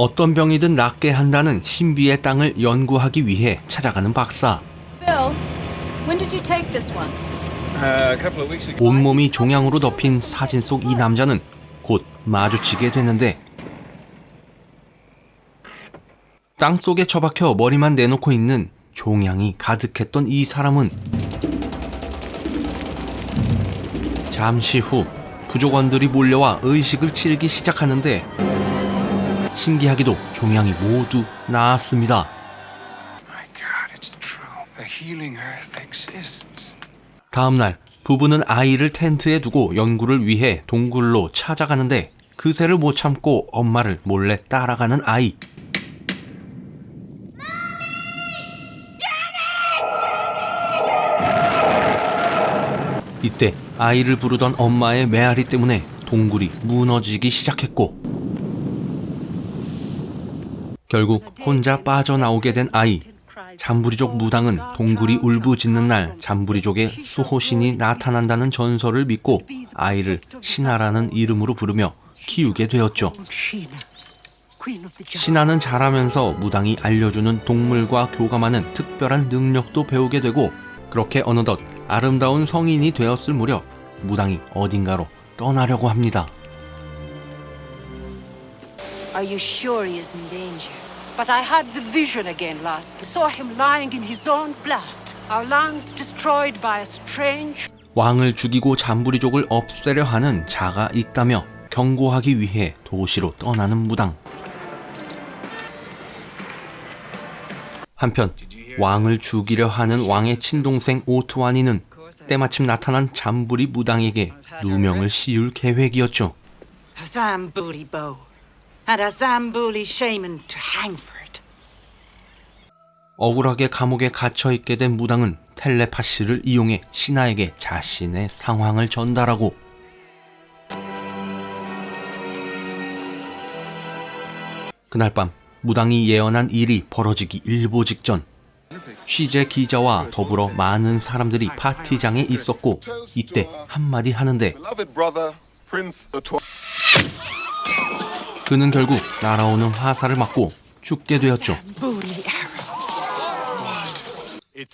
어떤 병이든 낫게 한다는 신비의 땅을 연구하기 위해 찾아가는 박사. Bill, when did you take this one? A couple of weeks ago. 온몸이 종양으로 덮인 사진 속 이 남자는 곧 마주치게 되는데, 땅 속에 처박혀 머리만 내놓고 있는 종양이 가득했던 이 사람은 잠시 후 부족원들이 몰려와 의식을 치르기 시작하는데, 신기하게도 종양이 모두 나았습니다. My God, it's true. The healing earth exists. 다음날 부부는 아이를 텐트에 두고 연구를 위해 동굴로 찾아가는데, 그새를 못 참고 엄마를 몰래 따라가는 아이. 이때 아이를 부르던 엄마의 메아리 때문에 동굴이 무너지기 시작했고, 결국 혼자 빠져나오게 된 아이. 잠부리족 무당은 동굴이 울부짖는 날 잠부리족의 수호신이 나타난다는 전설을 믿고 아이를 신하라는 이름으로 부르며 키우게 되었죠. 신하는 자라면서 무당이 알려주는 동물과 교감하는 특별한 능력도 배우게 되고, 그렇게 어느덧 아름다운 성인이 되었을 무렵 무당이 어딘가로 떠나려고 합니다. Are you sure he is in danger? But I had the vision again last night. Saw him lying in his own blood. Our lands destroyed by a strange... 왕을 죽이고 잠부리족을 없애려 하는 자가 있다며 경고하기 위해 도시로 떠나는 무당. 한편 왕을 죽이려 하는 왕의 친동생 오트와니는 때마침 나타난 잠부리 무당에게 누명을 씌울 계획이었죠. A Zambuli bow and a Zambuli shaman to hang for it. 억울하게 감옥에 갇혀있게 된 무당은 텔레파시를 이용해 신하에게 자신의 상황을 전달하고, 그날 밤 무당이 예언한 일이 벌어지기 일보 직전, 취재 기자와 더불어 많은 사람들이 파티장에 있었고, 이때 한마디 하는데 그는 결국 날아오는 화살을 맞고 죽게 되었죠.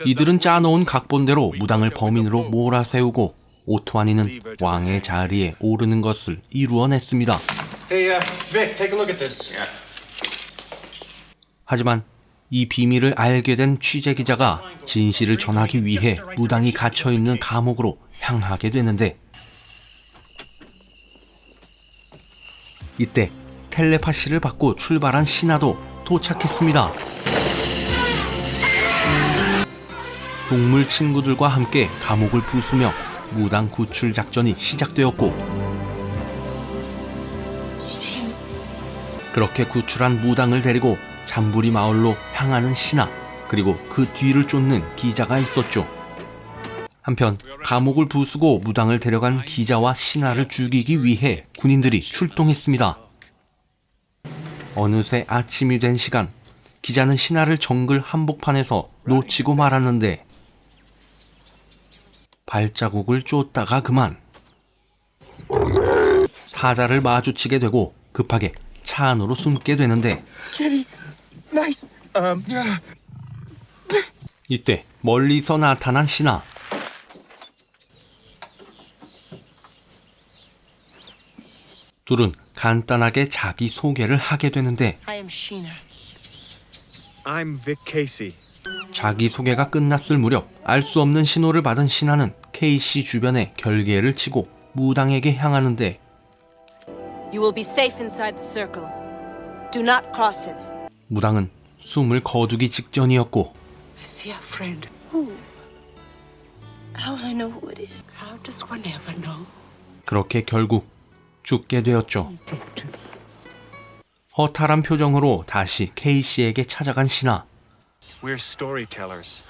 이들은 짜놓은 각본대로 무당을 범인으로 몰아세우고 오트와니는 왕의 자리에 오르는 것을 이루어냈습니다. Hey, Vic, take a look at this. 하지만 이 비밀을 알게 된 취재기자가 진실을 전하기 위해 무당이 갇혀있는 감옥으로 향하게 되는데, 이때 텔레파시를 받고 출발한 신하도 도착했습니다. 동물 친구들과 함께 감옥을 부수며 무당 구출 작전이 시작되었고, 그렇게 구출한 무당을 데리고 잠부리 마을로 향하는 신하, 그리고 그 뒤를 쫓는 기자가 있었죠. 한편 감옥을 부수고 무당을 데려간 기자와 신하를 죽이기 위해 군인들이 출동했습니다. 어느새 아침이 된 시간, 기자는 신하를 정글 한복판에서 놓치고 말았는데, 발자국을 쫓다가 그만 사자를 마주치게 되고 급하게 차 안으로 숨게 되는데, Nice. 이때 멀리서 나타난 신하. 둘은 간단하게 자기 소개를 하게 되는데, I am Sheena. I'm Vic Casey. 자기 소개가 끝났을 무렵 알 수 없는 신호를 받은 신하는 케이시 주변에 결계를 치고 무당에게 향하는데, You will be safe inside the circle. Do not cross it. 무당은 숨을 거두기 직전이었고, I see a friend. Who? How will I know who it is? How does one ever know? 그렇게 결국 죽게 되었죠. 허탈한 표정으로 다시 케이시에게 찾아간 신하. We're storytellers.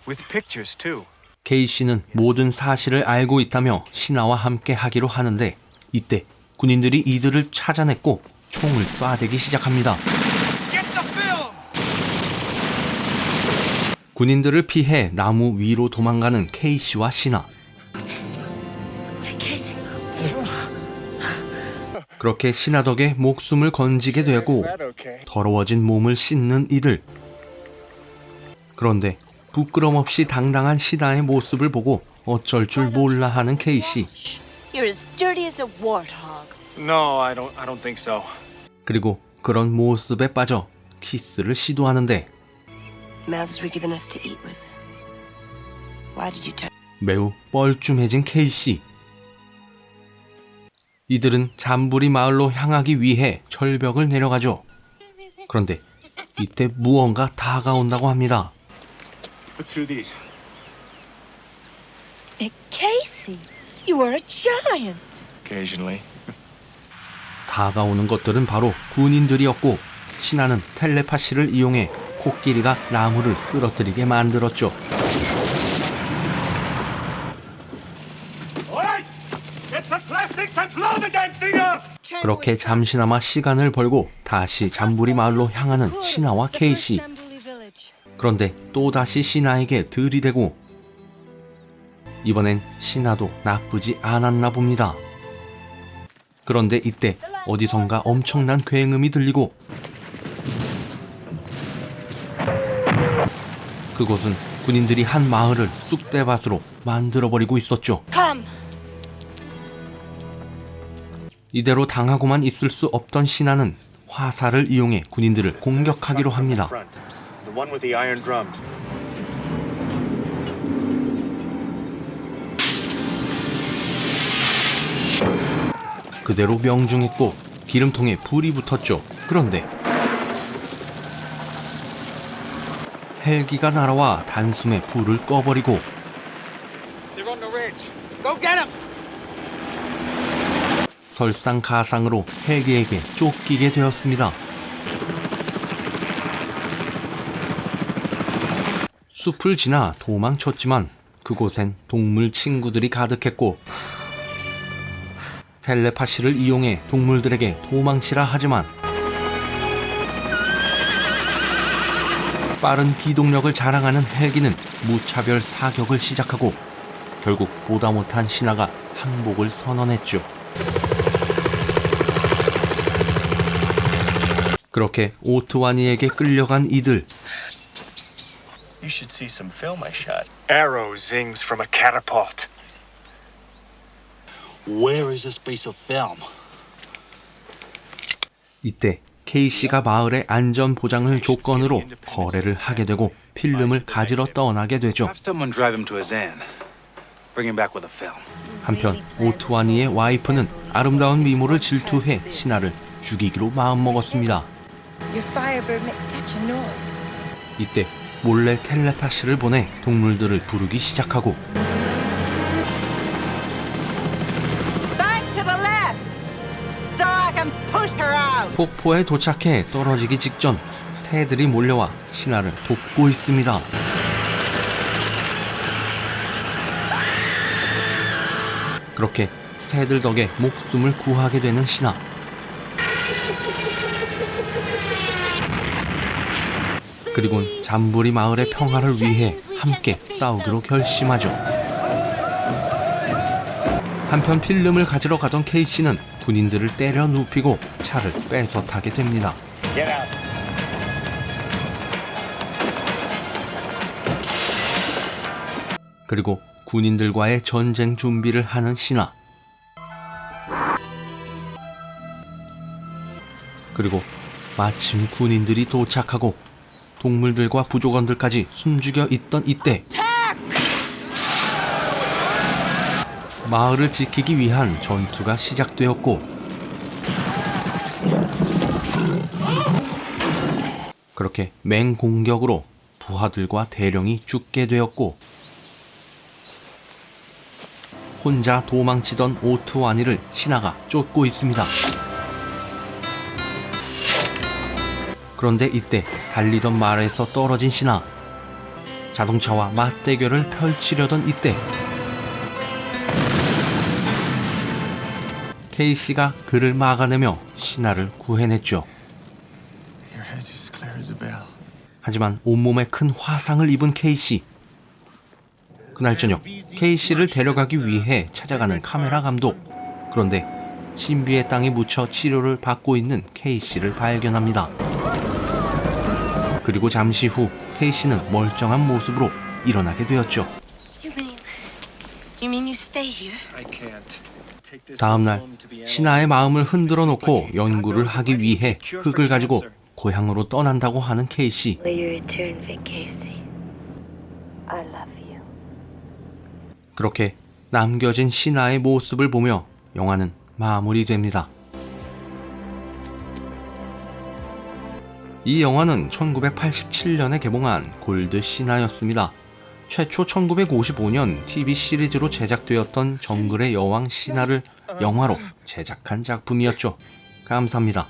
With pictures too. 케이시는 모든 사실을 알고 있다며 신하와 함께 하기로 하는데, 이때 군인들이 이들을 찾아냈고 총을 쏴대기 시작합니다. 군인들을 피해 나무 위로 도망가는 케이시와 신하. 그렇게 신하 덕에 목숨을 건지게 되고 더러워진 몸을 씻는 이들. 그런데 부끄럼 없이 당당한 신하의 모습을 보고 어쩔 줄 몰라 하는 케이시. You're as dirty as a warthog. No, I don't think so. 그리고 그런 모습에 빠져 키스를 시도하는데 Mouths were given us to eat with. Why did you turn? 매우 뻘쭘해진 케이시. 이들은 잠부리 마을로 향하기 위해 절벽을 내려가죠. 그런데 이때 무언가 다가온다고 합니다. Look through these. Casey, you are a giant. Occasionally. 다가오는 것들은 바로 군인들이었고 신하는 텔레파시를 이용해 코끼리가 나무를 쓰러뜨리게 만들었죠. 그렇게 잠시나마 시간을 벌고 다시 잠부리 마을로 향하는 신하와 케이시. 그런데 또다시 신하에게 들이대고 이번엔 신하도 나쁘지 않았나 봅니다. 그런데 이때 어디선가 엄청난 굉음이 들리고 그곳은 군인들이 한 마을을 쑥대밭으로 만들어버리고 있었죠. Come. 이대로 당하고만 있을 수 없던 신하는 화살을 이용해 군인들을 공격하기로 합니다. The one with the iron drums. 그대로 명중했고 기름통에 불이 붙었죠. 그런데 헬기가 날아와 단숨에 불을 꺼버리고 They're on the ridge. Go get them. 설상가상으로 헬기에게 쫓기게 되었습니다. 숲을 지나 도망쳤지만 그곳엔 동물 친구들이 가득했고 텔레파시를 이용해 동물들에게 도망치라 하지만 빠른 기동력을 자랑하는 헬기는 무차별 사격을 시작하고 결국 보다 못한 신하가 항복을 선언했죠. 그렇게 오트와니에게 끌려간 이들. You should see some film I shot. Arrow zings from a catapult. Where is this piece of film? 이때 케이시가 마을의 안전 보장을 조건으로 거래를 하게 되고 필름을 가지러 떠나게 되죠. Have someone drive him to his inn. Bring him back with a film. 한편 오트와니의 와이프는 아름다운 미모를 질투해 신하를 죽이기로 마음먹었습니다. Your firebird makes such a noise. 이때 몰래 텔레파시를 보내 동물들을 부르기 시작하고 Back to the left, so I can push her out. 폭포에 도착해 떨어지기 직전 새들이 몰려와 신하를 돕고 있습니다. 그렇게 새들 덕에 목숨을 구하게 되는 신하. 그리곤 잠부리 마을의 평화를 위해 함께 싸우기로 결심하죠. 한편 필름을 가지러 가던 케이시는 군인들을 때려 눕히고 차를 뺏어 타게 됩니다. Get out. 그리고 군인들과의 전쟁 준비를 하는 신하. 그리고 마침 군인들이 도착하고 동물들과 부족원들까지 숨죽여 있던 이때 마을을 지키기 위한 전투가 시작되었고 그렇게 맹공격으로 부하들과 대령이 죽게 되었고 혼자 도망치던 오트와니를 신하가 쫓고 있습니다. 그런데 이때 달리던 말에서 떨어진 신하. 자동차와 맞대결을 펼치려던 이때 케이시가 그를 막아내며 신하를 구해냈죠. Your head's as clear as a bell. 하지만 온몸에 큰 화상을 입은 케이시. 그날 저녁 케이시를 데려가기 위해 찾아가는 카메라 감독. 그런데 신비의 땅에 묻혀 치료를 받고 있는 케이씨를 발견합니다. 그리고 잠시 후 케이씨는 멀쩡한 모습으로 일어나게 되었죠. You mean you stay here? I can't. Take this 다음날 home to be 신하의 마음을 흔들어 놓고 연구를 하기 위해 흙을 가지고 고향으로 떠난다고 하는 케이씨. Will you return, Vic Casey? I love you. 그렇게 남겨진 신하의 모습을 보며 영화는 마무리됩니다. 이 영화는 1987년에 개봉한 골드 신하였습니다. 최초 1955년 TV 시리즈로 제작되었던 정글의 여왕 신하를 영화로 제작한 작품이었죠. 감사합니다.